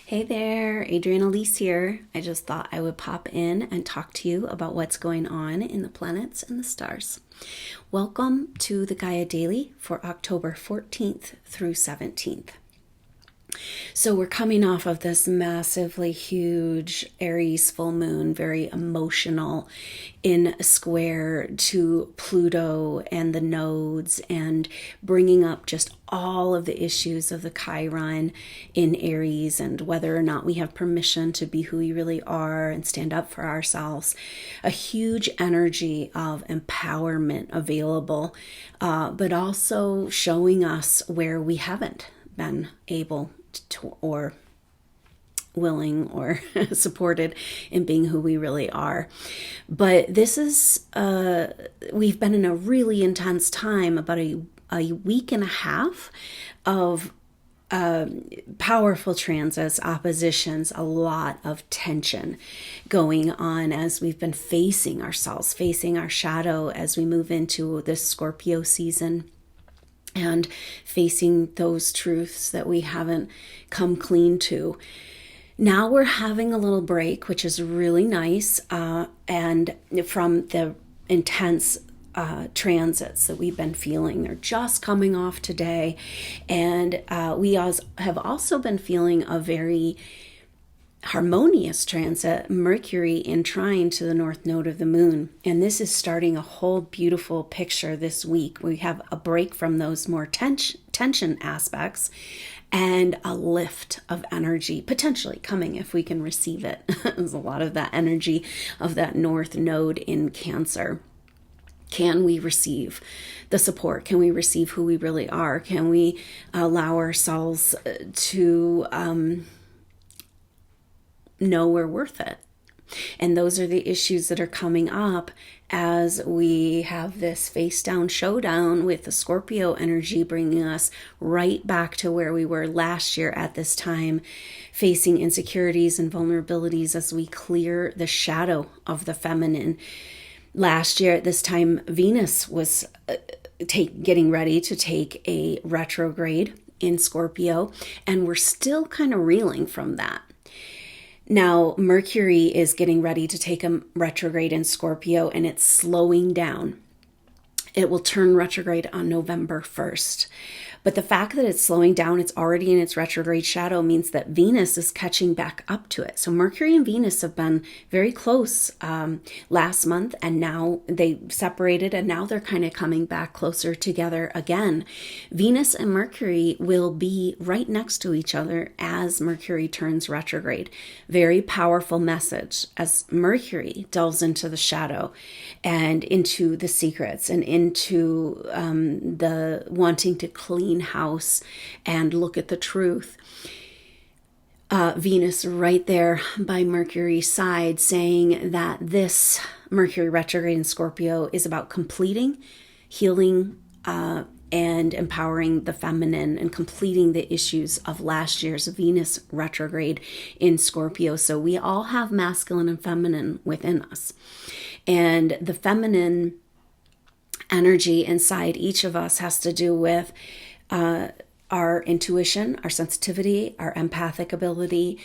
Hey there, Adrienne Elise here. I just thought I would pop in and talk to you about what's going on in the planets and the stars. Welcome to the Gaia Daily for October 14th through 17th. So we're coming off of this massively huge Aries full moon, very emotional, in square to Pluto and the nodes, and bringing up just all of the issues of the Chiron in Aries and whether or not we have permission to be who we really are and stand up for ourselves. A huge energy of empowerment available, but also showing us where we haven't been able to, or willing or supported in being who we really are. But this is, we've been in a really intense time, about a week and a half of powerful transits, oppositions, a lot of tension going on as we've been facing ourselves, facing our shadow as we move into this Scorpio season, and facing those truths that we haven't come clean to. Now we're having a little break, which is really nice, and from the intense transits that we've been feeling. They're just coming off today, and we have also been feeling a very harmonious transit, Mercury in trine to the north node of the moon. And this is starting a whole beautiful picture this week. We have a break from those more tension aspects and a lift of energy potentially coming if we can receive it. There's a lot of that energy of that north node in Cancer. Can we receive the support? Can we receive who we really are? Can we allow ourselves to know we're worth it? And those are the issues that are coming up as we have this face down showdown with the Scorpio energy, bringing us right back to where we were last year at this time, facing insecurities and vulnerabilities as we clear the shadow of the feminine. Last year at this time, Venus was getting ready to take a retrograde in Scorpio, and we're still kind of reeling from that. Now, Mercury is getting ready to take a retrograde in Scorpio, and it's slowing down. It will turn retrograde on November 1st. But the fact that it's slowing down, it's already in its retrograde shadow, means that Venus is catching back up to it. So Mercury and Venus have been very close last month, and now they separated, and now they're kind of coming back closer together again. Venus and Mercury will be right next to each other as Mercury turns retrograde. Very powerful message as Mercury delves into the shadow and into the secrets and into the wanting to clean house and look at the truth. Venus right there by Mercury's side, saying that this Mercury retrograde in Scorpio is about completing, healing, and empowering the feminine, and completing the issues of last year's Venus retrograde in Scorpio. So we all have masculine and feminine within us, and the feminine energy inside each of us has to do with our intuition, our sensitivity, our empathic ability,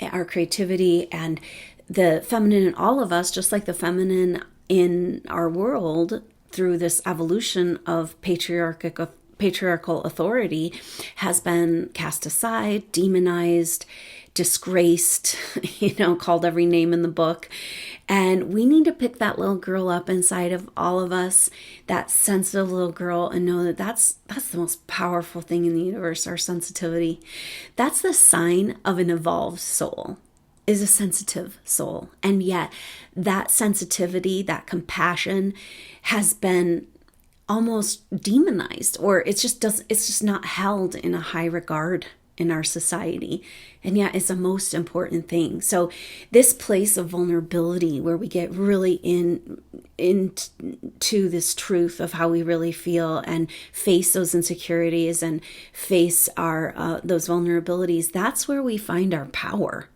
our creativity, and the feminine in all of us, just like the feminine in our world through this evolution of patriarchal authority, has been cast aside, demonized, disgraced, called every name in the book. And we need to pick that little girl up inside of all of us, that sensitive little girl, and know that that's the most powerful thing in the universe, our sensitivity. That's the sign of an evolved soul, is a sensitive soul. And yet that sensitivity, that compassion has been almost demonized, or it's just not held in a high regard in our society. And yet it's the most important thing. So this place of vulnerability where we get really into this truth of how we really feel and face those insecurities and face our those vulnerabilities, that's where we find our power.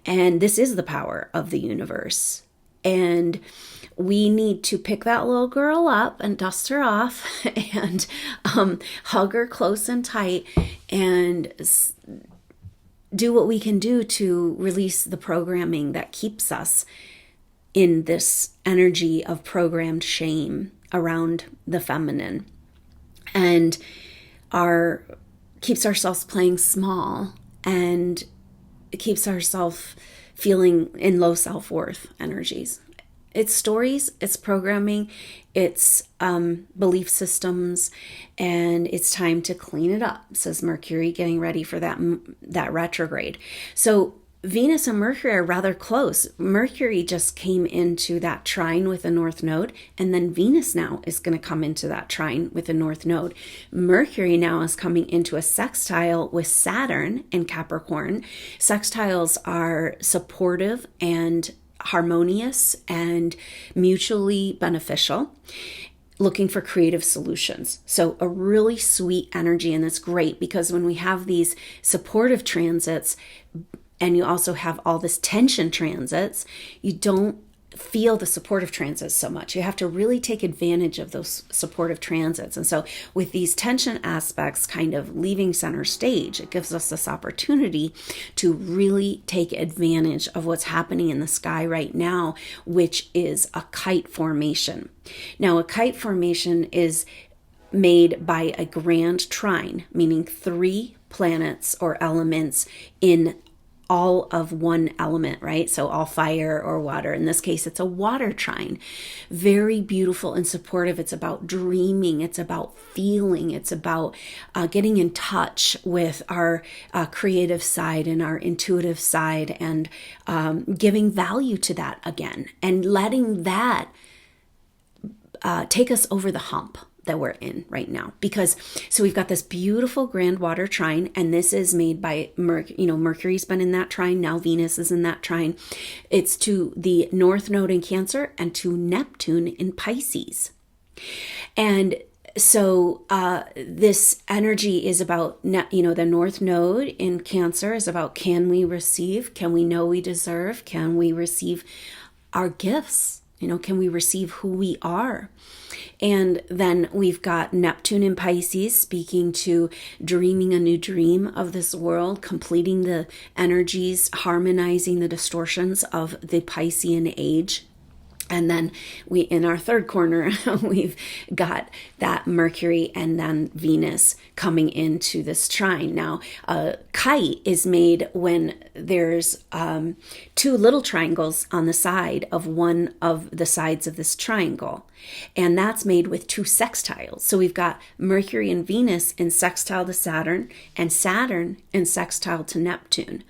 And this is the power of the universe. And we need to pick that little girl up and dust her off and hug her close and tight and do what we can do to release the programming that keeps us in this energy of programmed shame around the feminine, and keeps ourselves playing small, and it keeps ourselves feeling in low self-worth energies. It's stories, it's programming, it's belief systems, and it's time to clean it up, says Mercury, getting ready for that retrograde. So Venus and Mercury are rather close. Mercury just came into that trine with a north node, and then Venus now is going to come into that trine with a north node. Mercury now is coming into a sextile with Saturn in Capricorn. Sextiles are supportive and harmonious and mutually beneficial, looking for creative solutions. So a really sweet energy, and it's great because when we have these supportive transits, and you also have all this tension transits, you don't feel the supportive transits so much. You have to really take advantage of those supportive transits. And so with these tension aspects kind of leaving center stage, it gives us this opportunity to really take advantage of what's happening in the sky right now, which is a kite formation. Now, a kite formation is made by a grand trine, meaning 3 planets or elements in all of one element, right? So all fire or water. In this case, it's a water trine. Very beautiful and supportive. It's about dreaming. It's about feeling. It's about getting in touch with our creative side and our intuitive side, and giving value to that again, and letting that take us over the hump that we're in right now. Because so we've got this beautiful Grand Water Trine, and this is made by Mercury's been in that trine, now Venus is in that trine. It's to the North Node in Cancer and to Neptune in Pisces. And so this energy is about, the North Node in Cancer is about, can we receive? Can we know we deserve? Can we receive our gifts? Can we receive who we are? And then we've got Neptune in Pisces, speaking to dreaming a new dream of this world, completing the energies, harmonizing the distortions of the Piscean age. And then in our third corner, we've got that Mercury and then Venus coming into this trine. Now, a kite is made when there's 2 little triangles on the side of one of the sides of this triangle. And that's made with 2 sextiles. So we've got Mercury and Venus in sextile to Saturn, and Saturn in sextile to Neptune.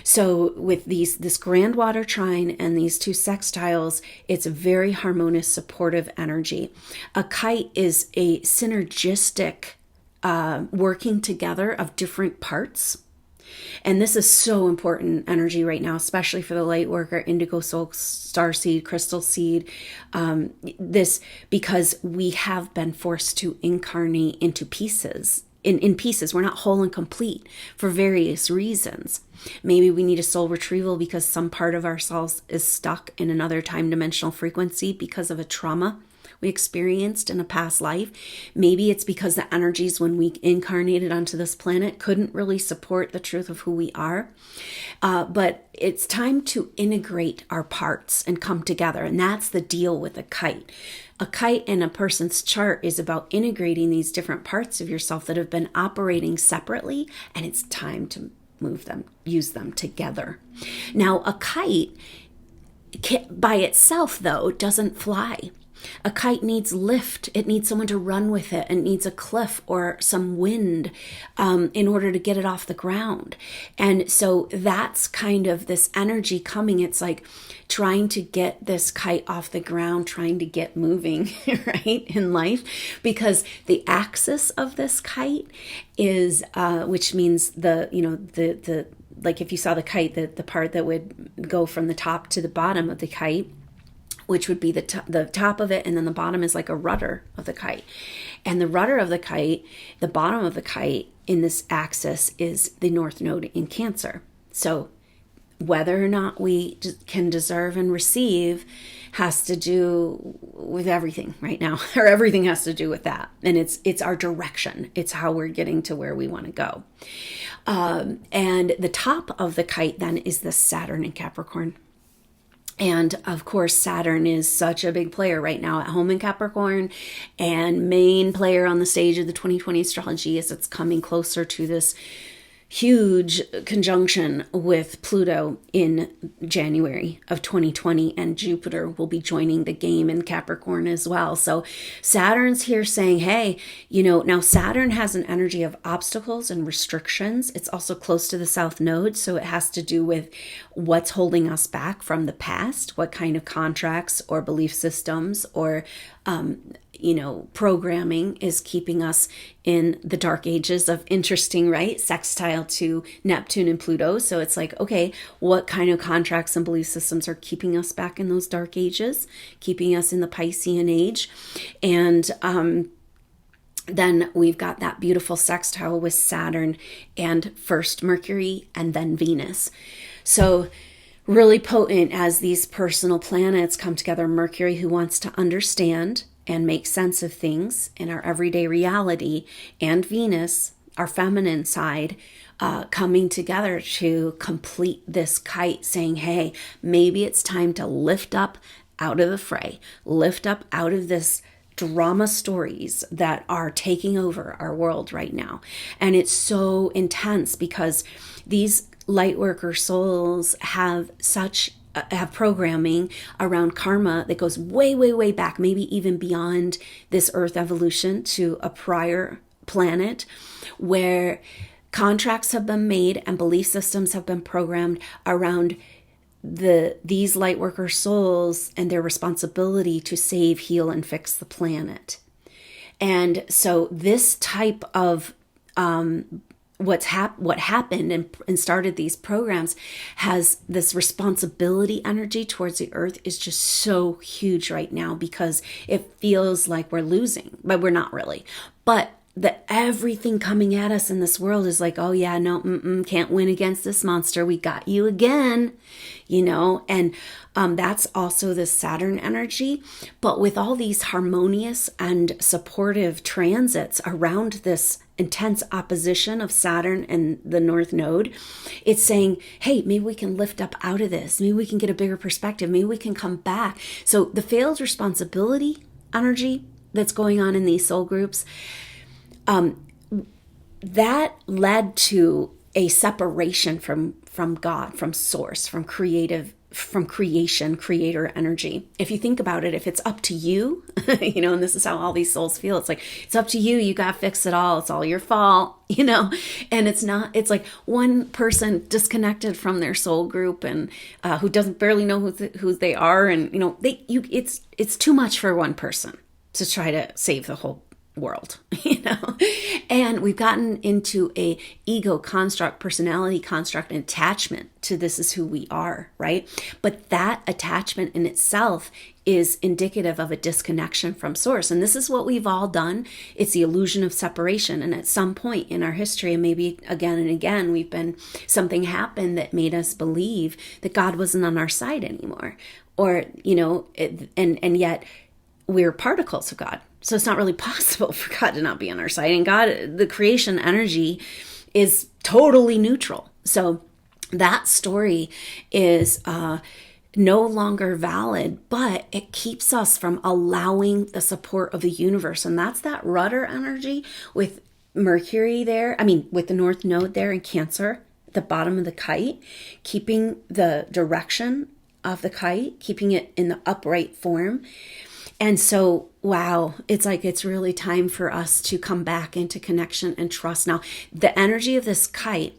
So with this Grand Water Trine and these 2 sextiles, it's a very harmonious, supportive energy. A kite is a synergistic working together of different parts. And this is so important energy right now, especially for the light worker, indigo soul, star seed, crystal seed. Because we have been forced to incarnate into pieces. In pieces, we're not whole and complete for various reasons. Maybe we need a soul retrieval because some part of ourselves is stuck in another time dimensional frequency because of a trauma we experienced in a past life. Maybe it's because the energies when we incarnated onto this planet couldn't really support the truth of who we are. But it's time to integrate our parts and come together. And that's the deal with a kite. A kite in a person's chart is about integrating these different parts of yourself that have been operating separately, and it's time to move them, use them together. Now, a kite by itself, though, doesn't fly. A kite needs lift. It needs someone to run with it. It needs a cliff or some wind in order to get it off the ground. And so that's kind of this energy coming. It's like trying to get this kite off the ground, trying to get moving, right, in life. Because the axis of this kite is, which means the like if you saw the kite, the part that would go from the top to the bottom of the kite, which would be the top of it, and then the bottom is like a rudder of the kite. And the rudder of the kite, the bottom of the kite in this axis is the North Node in Cancer. So whether or not we can deserve and receive has to do with everything right now, or everything has to do with that. And it's our direction. It's how we're getting to where we want to go. And the top of the kite then is the Saturn in Capricorn. And of course, Saturn is such a big player right now at home in Capricorn, and main player on the stage of the 2020 astrology as it's coming closer to this huge conjunction with Pluto in January of 2020, and Jupiter will be joining the game in Capricorn as well. So Saturn's here saying, hey, now Saturn has an energy of obstacles and restrictions. It's also close to the South Node, so it has to do with what's holding us back from the past, what kind of contracts or belief systems or programming is keeping us in the dark ages of interesting, right? Sextile to Neptune and Pluto. So it's like, okay, what kind of contracts and belief systems are keeping us back in those dark ages, keeping us in the Piscean age? And then we've got that beautiful sextile with Saturn and first Mercury and then Venus. So really potent as these personal planets come together. Mercury, who wants to understand and make sense of things in our everyday reality, and Venus, our feminine side, coming together to complete this kite, saying, hey, maybe it's time to lift up out of the fray, lift up out of this drama stories that are taking over our world right now. And it's so intense because these light worker souls have programming around karma that goes way, way, way back, maybe even beyond this Earth evolution to a prior planet, where contracts have been made and belief systems have been programmed around these light worker souls and their responsibility to save, heal, and fix the planet. And so this type of what happened and started these programs has this responsibility energy towards the earth is just so huge right now, because it feels like we're losing, but we're not really. But everything coming at us in this world is like, oh yeah, no, can't win against this monster. We got you again, and that's also the Saturn energy. But with all these harmonious and supportive transits around this intense opposition of Saturn and the North Node, it's saying, hey, maybe we can lift up out of this. Maybe we can get a bigger perspective. Maybe we can come back. So the failed responsibility energy that's going on in these soul groups, that led to a separation from God, from source, from creation, creator energy. If you think about it, if it's up to you, and this is how all these souls feel, it's like, it's up to you. You got to fix it all. It's all your fault, and it's not, it's like one person disconnected from their soul group and who doesn't barely know who they are. And, it's too much for one person to try to save the whole world, and we've gotten into a ego construct, personality construct, and attachment to this is who we are, right? But that attachment in itself is indicative of a disconnection from source. And this is what we've all done. It's the illusion of separation. And at some point in our history, and maybe again and again, something happened that made us believe that God wasn't on our side anymore, or, and yet we're particles of God. So it's not really possible for God to not be on our side. And God, the creation energy, is totally neutral. So that story is no longer valid, but it keeps us from allowing the support of the universe. And that's that rudder energy with Mercury there. With the North Node there in Cancer, at the bottom of the kite, keeping the direction of the kite, keeping it in the upright form. And so, wow, it's like it's really time for us to come back into connection and trust. Now, the energy of this kite,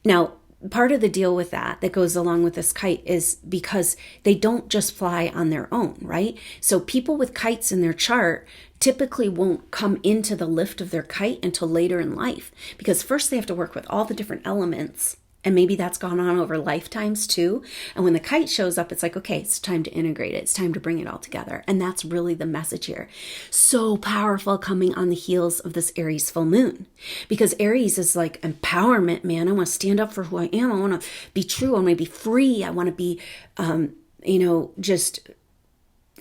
now, part of the deal with that goes along with this kite is because they don't just fly on their own, right? So people with kites in their chart typically won't come into the lift of their kite until later in life, because first they have to work with all the different elements And maybe that's gone on over lifetimes too. And when the kite shows up, it's like, okay, it's time to integrate it. It's time to bring it all together. And that's really the message here. So powerful coming on the heels of this Aries full moon. Because Aries is like empowerment, man. I want to stand up for who I am. I want to be true. I want to be free. I want to be, just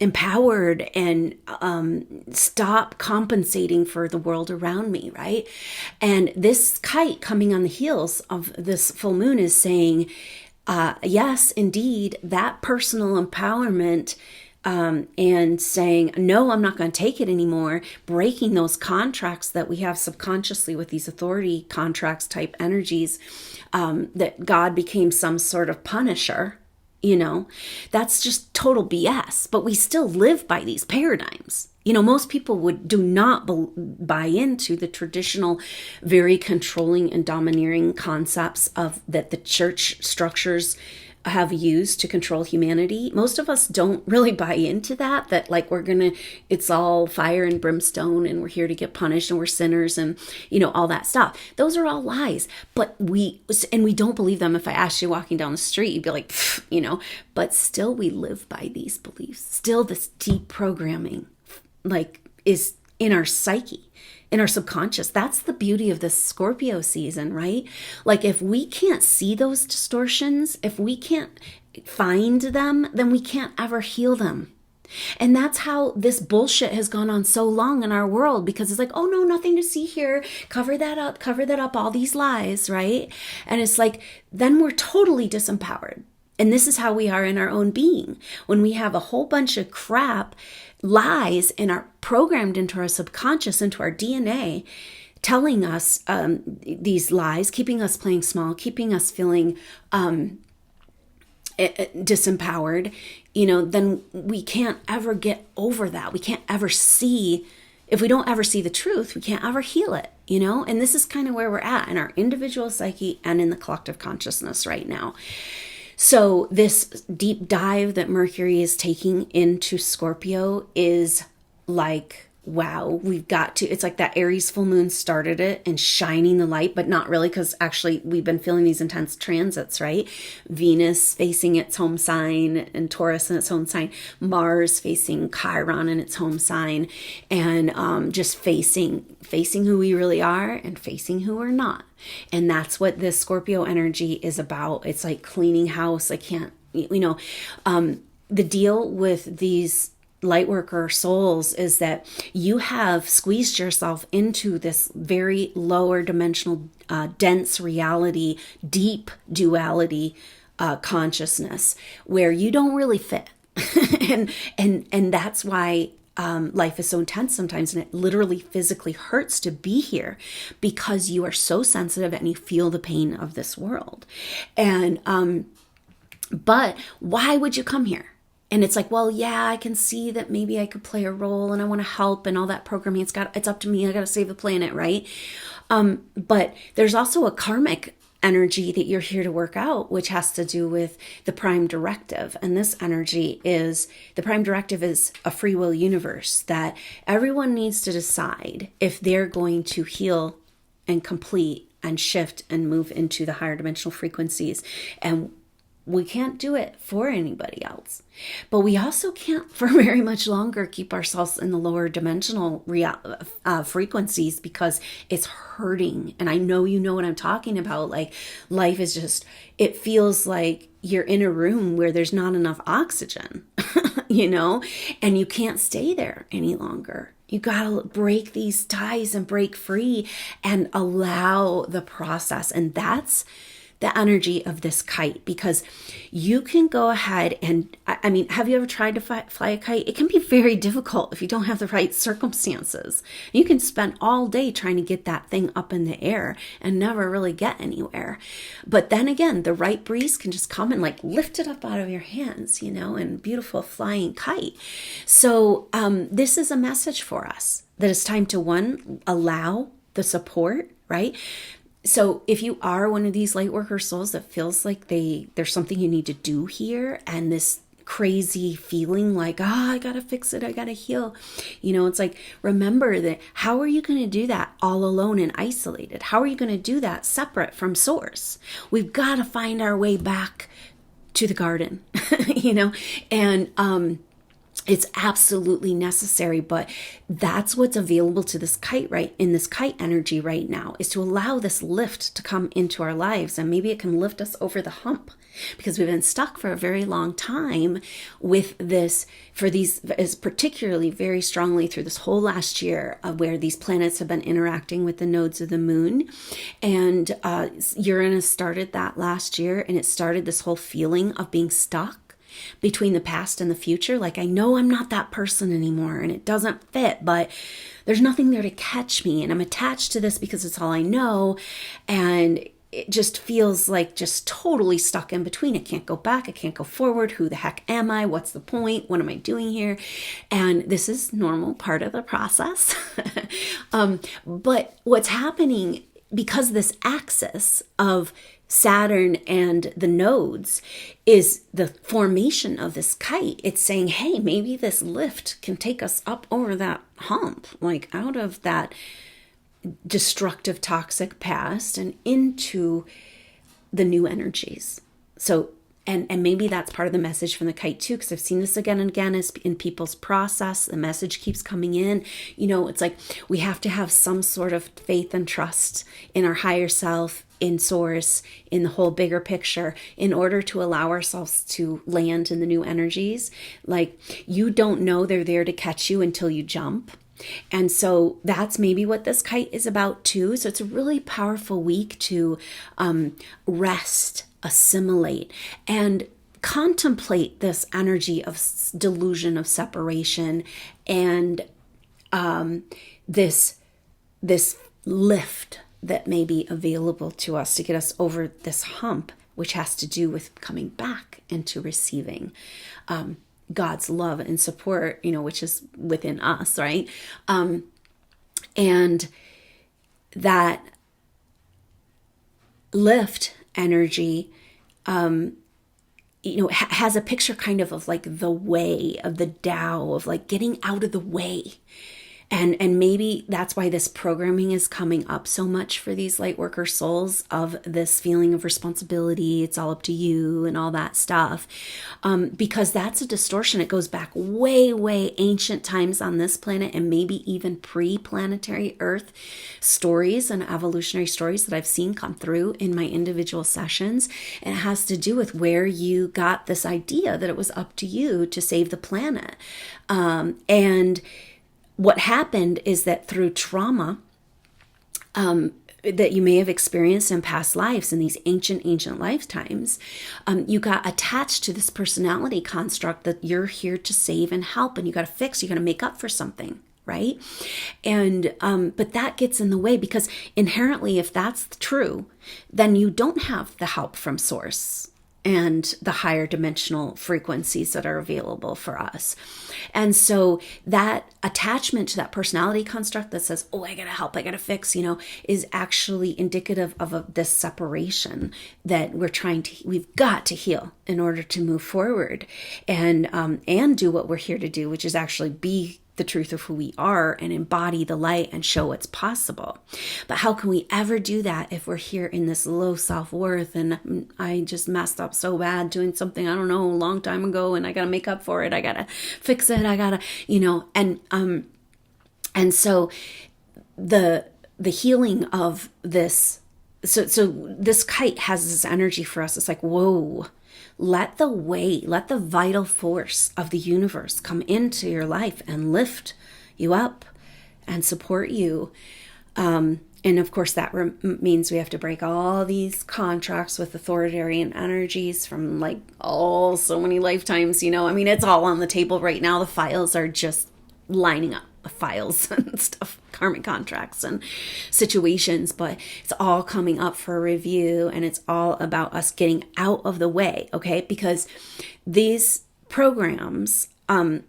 empowered and stop compensating for the world around me, right? And this kite coming on the heels of this full moon is saying, yes, indeed, that personal empowerment, and saying, no, I'm not going to take it anymore, breaking those contracts that we have subconsciously with these authority contracts type energies, that God became some sort of punisher. That's just total BS, but we still live by these paradigms. Most people do not buy into the traditional, very controlling and domineering concepts that the church structures have used to control humanity. Most of us don't really buy into that like it's all fire and brimstone and we're here to get punished and we're sinners and, all that stuff. Those are all lies, but we don't believe them. If I asked you walking down the street, you'd be like, but still we live by these beliefs. Still this deep programming is in our psyche, in our subconscious. That's the beauty of this Scorpio season, right? If we can't see those distortions, if we can't find them, then we can't ever heal them. And that's how this bullshit has gone on so long in our world, because it's like, oh no, nothing to see here. Cover that up, all these lies, right? And it's like, then we're totally disempowered. And this is how we are in our own being. When we have a whole bunch of crap, lies, and are programmed into our subconscious, into our DNA, telling us these lies, keeping us playing small, keeping us feeling disempowered, then we can't ever get over that. We can't ever see, if we don't ever see the truth, we can't ever heal it, And this is kind of where we're at in our individual psyche and in the collective consciousness right now. So this deep dive that Mercury is taking into Scorpio is like, wow, it's like that Aries full moon started it and shining the light, but not really, because actually we've been feeling these intense transits, right? Venus facing its home sign and Taurus in its home sign, Mars facing Chiron in its home sign, and just facing who we really are and facing who we're not. And that's what this Scorpio energy is about. It's like cleaning house. The deal with these lightworker souls is that you have squeezed yourself into this very lower dimensional, dense reality, deep duality consciousness where you don't really fit. and that's why life is so intense sometimes, and it literally physically hurts to be here because you are so sensitive and you feel the pain of this world. And but why would you come here? And it's like, well, yeah, I can see that maybe I could play a role and I want to help and all that programming. It's up to me. I got to save the planet, right? But there's also a karmic energy that you're here to work out, which has to do with the prime directive. And this energy is, the prime directive is a free will universe that everyone needs to decide if they're going to heal and complete and shift and move into the higher dimensional frequencies. And we can't do it for anybody else. But we also can't for very much longer keep ourselves in the lower dimensional frequencies, because it's hurting. And I know you know what I'm talking about. Like, life is just, it feels like you're in a room where there's not enough oxygen, and you can't stay there any longer. You got to break these ties and break free and allow the process. And that's the energy of this kite, because you can go ahead and, I mean, have you ever tried to fly a kite? It can be very difficult if you don't have the right circumstances. You can spend all day trying to get that thing up in the air and never really get anywhere. But then again, the right breeze can just come and like lift it up out of your hands, and beautiful flying kite. So this is a message for us that it's time to, one, allow the support, right? So if you are one of these light worker souls that feels like there's something you need to do here, and this crazy feeling like, I gotta fix it, I gotta heal. It's like, remember that how are you going to do that all alone and isolated? How are you going to do that separate from source? We've got to find our way back to the garden, and it's absolutely necessary, but that's what's available to this kite in this kite energy right now, is to allow this lift to come into our lives. And maybe it can lift us over the hump, because we've been stuck for a very long time with this, is particularly very strongly through this whole last year, where these planets have been interacting with the nodes of the moon. And Uranus started that last year, and it started this whole feeling of being stuck between the past and the future. Like, I know I'm not that person anymore and it doesn't fit, but there's nothing there to catch me, and I'm attached to this because it's all I know, and it just feels like just totally stuck in between. I can't go back, I can't go forward. Who the heck am I? What's the point? What am I doing here? And this is normal, part of the process. But what's happening, because this axis of Saturn and the nodes is the formation of this kite, it's saying, hey, maybe this lift can take us up over that hump, like out of that destructive, toxic past and into the new energies. So, and maybe that's part of the message from the kite too, because I've seen this again and again is in people's process. The message keeps coming in. It's like we have to have some sort of faith and trust in our higher self, in source, in the whole bigger picture, in order to allow ourselves to land in the new energies. Like, you don't know they're there to catch you until you jump. And so that's maybe what this kite is about too. So it's a really powerful week to rest, assimilate, and contemplate this energy of delusion of separation, and this lift that may be available to us to get us over this hump, which has to do with coming back into receiving God's love and support, which is within us, right? And that lift energy, has a picture kind of like the way of the Tao, of like getting out of the way. And maybe that's why this programming is coming up so much for these light worker souls, of this feeling of responsibility. It's all up to you and all that stuff. Because that's a distortion. It goes back way, way ancient times on this planet, and maybe even pre-planetary Earth stories and evolutionary stories that I've seen come through in my individual sessions. And it has to do with where you got this idea that it was up to you to save the planet. And what happened is that through trauma that you may have experienced in past lives, in these ancient lifetimes, you got attached to this personality construct that you're here to save and help, and you got to fix, you got to make up for something, right? And but that gets in the way, because inherently, if that's true, then you don't have the help from source and the higher dimensional frequencies that are available for us. And so that attachment to that personality construct that says, oh, I gotta help, I gotta fix, is actually indicative of this separation that we've got to heal in order to move forward and do what we're here to do, which is actually be the truth of who we are and embody the light and show what's possible. But how can we ever do that if we're here in this low self-worth, and I just messed up so bad doing something, I don't know, a long time ago, and I got to make up for it. I got to fix it. I got to, and so the healing of this, so this kite has this energy for us. It's like, whoa, let the vital force of the universe come into your life and lift you up and support you. And of course, that means we have to break all these contracts with authoritarian energies from so many lifetimes, it's all on the table right now. The files are just lining up, the files and stuff, karmic contracts and situations, but it's all coming up for review, and it's all about us getting out of the way, okay? Because these programs, as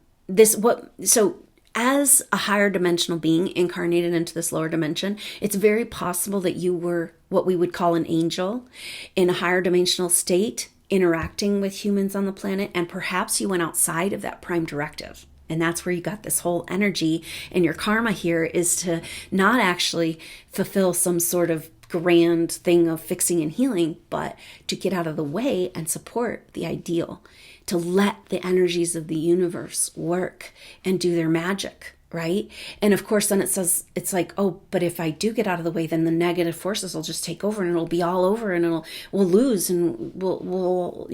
a higher dimensional being incarnated into this lower dimension, it's very possible that you were what we would call an angel in a higher dimensional state interacting with humans on the planet, and perhaps you went outside of that prime directive. And that's where you got this whole energy. And your karma here is to not actually fulfill some sort of grand thing of fixing and healing, but to get out of the way and support the ideal, to let the energies of the universe work and do their magic, right? And of course, then it says, it's like, oh, but if I do get out of the way, then the negative forces will just take over and it'll be all over and we'll lose and we'll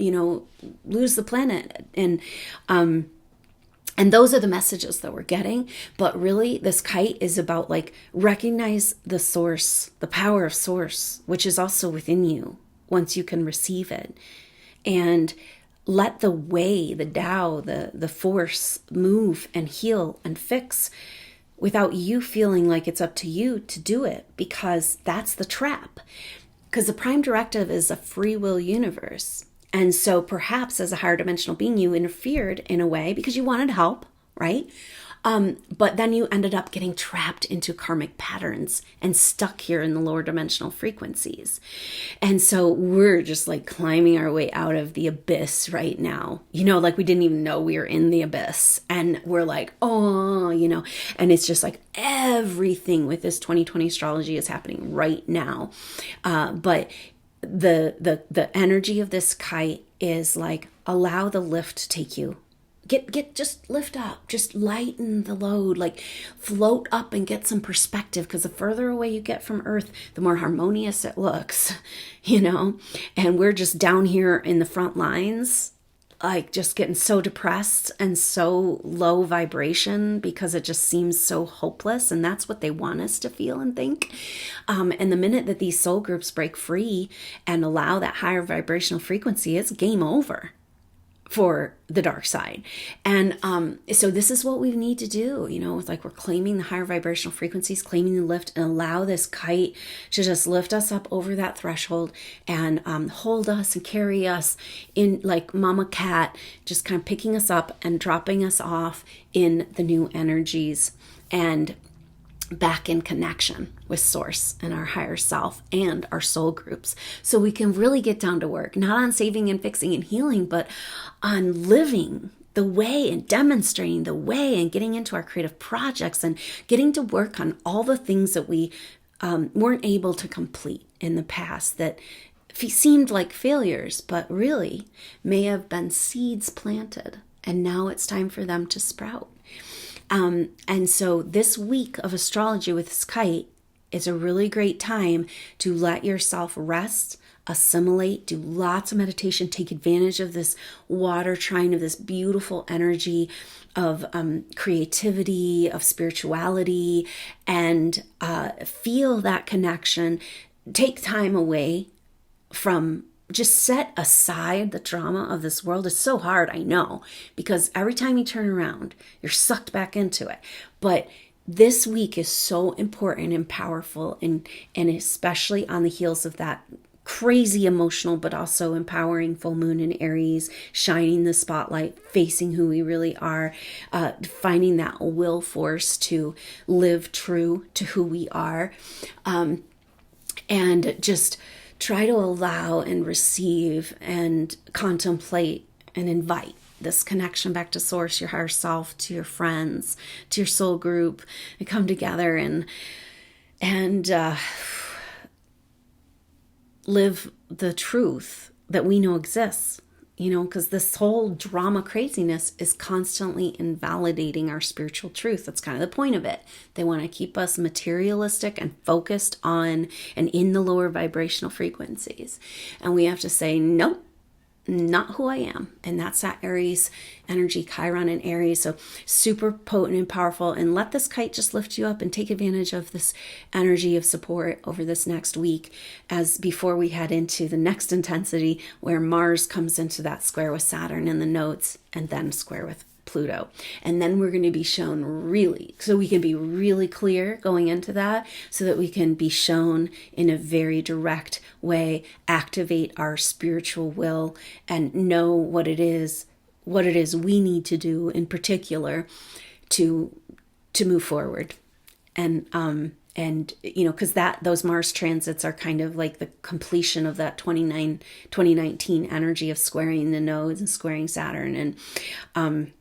lose the planet. And those are the messages that we're getting. But really, this kite is about like recognize the source, the power of source, which is also within you once you can receive it. And let the way, the Tao, the force move and heal and fix without you feeling like it's up to you to do it, because that's the trap. Because the prime directive is a free will universe. And so perhaps as a higher dimensional being, you interfered in a way because you wanted help, right? But then you ended up getting trapped into karmic patterns and stuck here in the lower dimensional frequencies. And so we're just like climbing our way out of the abyss right now. Like we didn't even know we were in the abyss. And we're like, and it's just like everything with this 2020 astrology is happening right now. But the energy of this kite is like, allow the lift to take you. Just lift up, just lighten the load, like float up and get some perspective, because the further away you get from Earth, the more harmonious it looks, and we're just down here in the front lines, like just getting so depressed and so low vibration because it just seems so hopeless. And that's what they want us to feel and think. And the minute that these soul groups break free and allow that higher vibrational frequency, it's game over for the dark side. And so this is what we need to do. It's like we're claiming the higher vibrational frequencies, claiming the lift, and allow this kite to just lift us up over that threshold and hold us and carry us in like mama cat, just kind of picking us up and dropping us off in the new energies and back in connection with source and our higher self and our soul groups, so we can really get down to work, not on saving and fixing and healing, but on living the way and demonstrating the way and getting into our creative projects and getting to work on all the things that we weren't able to complete in the past that seemed like failures, but really may have been seeds planted, and now it's time for them to sprout. And so this week of astrology with this kite is a really great time to let yourself rest, assimilate, do lots of meditation, take advantage of this water trine, of this beautiful energy of creativity, of spirituality, and feel that connection. Take time away from, just set aside the drama of this world. It's so hard, I know, because every time you turn around, you're sucked back into it. But this week is so important and powerful, and especially on the heels of that crazy emotional but also empowering full moon in Aries, shining the spotlight, facing who we really are, finding that will force to live true to who we are, and just try to allow and receive and contemplate and invite this connection back to source, your higher self, to your friends, to your soul group, and come together and live the truth that we know exists. Because this whole drama craziness is constantly invalidating our spiritual truth. That's kind of the point of it. They want to keep us materialistic and focused on and in the lower vibrational frequencies. And we have to say, nope, not who I am. And that's that Aries energy, Chiron in Aries. So super potent and powerful. And let this kite just lift you up and take advantage of this energy of support over this next week, as before we head into the next intensity where Mars comes into that square with Saturn in the nodes and then square with Pluto. And then we're going to be shown really, so we can be really clear going into that, so that we can be shown in a very direct way, activate our spiritual will and know what it is we need to do in particular to move forward. And And, because those Mars transits are kind of like the completion of that 2019 energy of squaring the nodes and squaring Saturn. And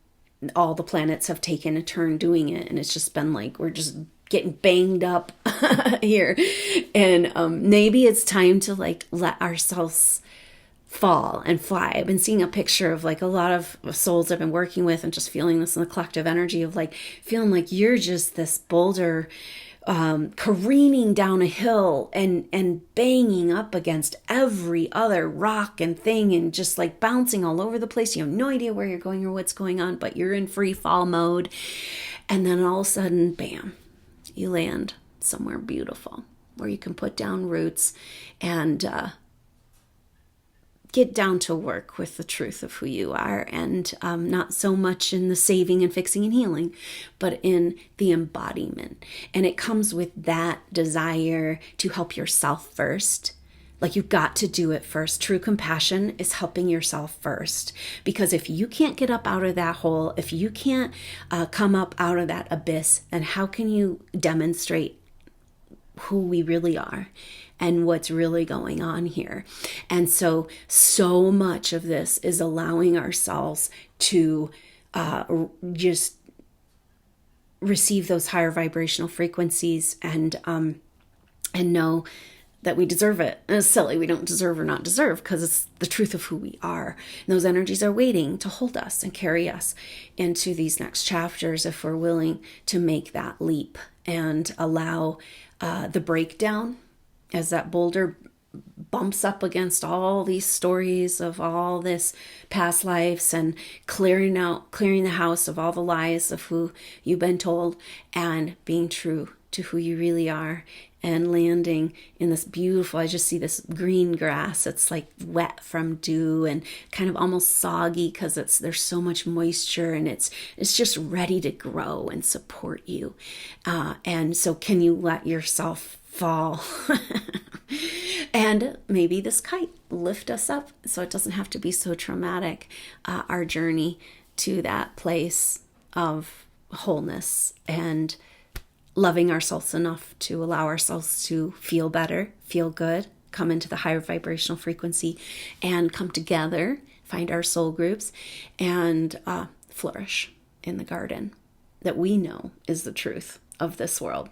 all the planets have taken a turn doing it. And it's just been like, we're just getting banged up here. And maybe it's time to like let ourselves fall and fly. I've been seeing a picture of like a lot of souls I've been working with and just feeling this in the collective energy of like feeling like you're just this boulder careening down a hill and banging up against every other rock and thing and just like bouncing all over the place. You have no idea where you're going or what's going on, but you're in free fall mode. And then all of a sudden, bam, you land somewhere beautiful where you can put down roots and get down to work with the truth of who you are, and not so much in the saving and fixing and healing, but in the embodiment. And it comes with that desire to help yourself first. Like, you've got to do it first. True compassion is helping yourself first. Because if you can't get up out of that hole, if you can't come up out of that abyss, then how can you demonstrate who we really are and what's really going on here? And so much of this is allowing ourselves to just receive those higher vibrational frequencies and know that we deserve it. And it's silly, we don't deserve or not deserve, because it's the truth of who we are. And those energies are waiting to hold us and carry us into these next chapters if we're willing to make that leap and allow the breakdown as that boulder bumps up against all these stories of all this past lives, and clearing the house of all the lies of who you've been told, and being true to who you really are, and landing in this beautiful, I just see this green grass. It's like wet from dew and kind of almost soggy because there's so much moisture, and it's just ready to grow and support you. And so can you let yourself fall? And maybe this kite lift us up so it doesn't have to be so traumatic, our journey to that place of wholeness and loving ourselves enough to allow ourselves to feel better, feel good, come into the higher vibrational frequency, and come together, find our soul groups, and flourish in the garden that we know is the truth of this world,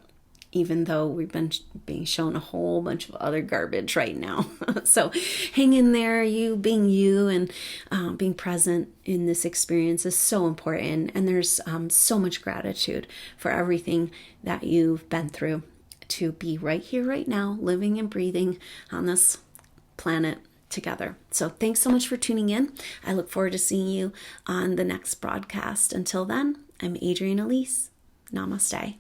even though we've been being shown a whole bunch of other garbage right now. So hang in there. You being you and being present in this experience is so important. And there's so much gratitude for everything that you've been through to be right here, right now, living and breathing on this planet together. So thanks so much for tuning in. I look forward to seeing you on the next broadcast. Until then, I'm Adrienne Elise. Namaste.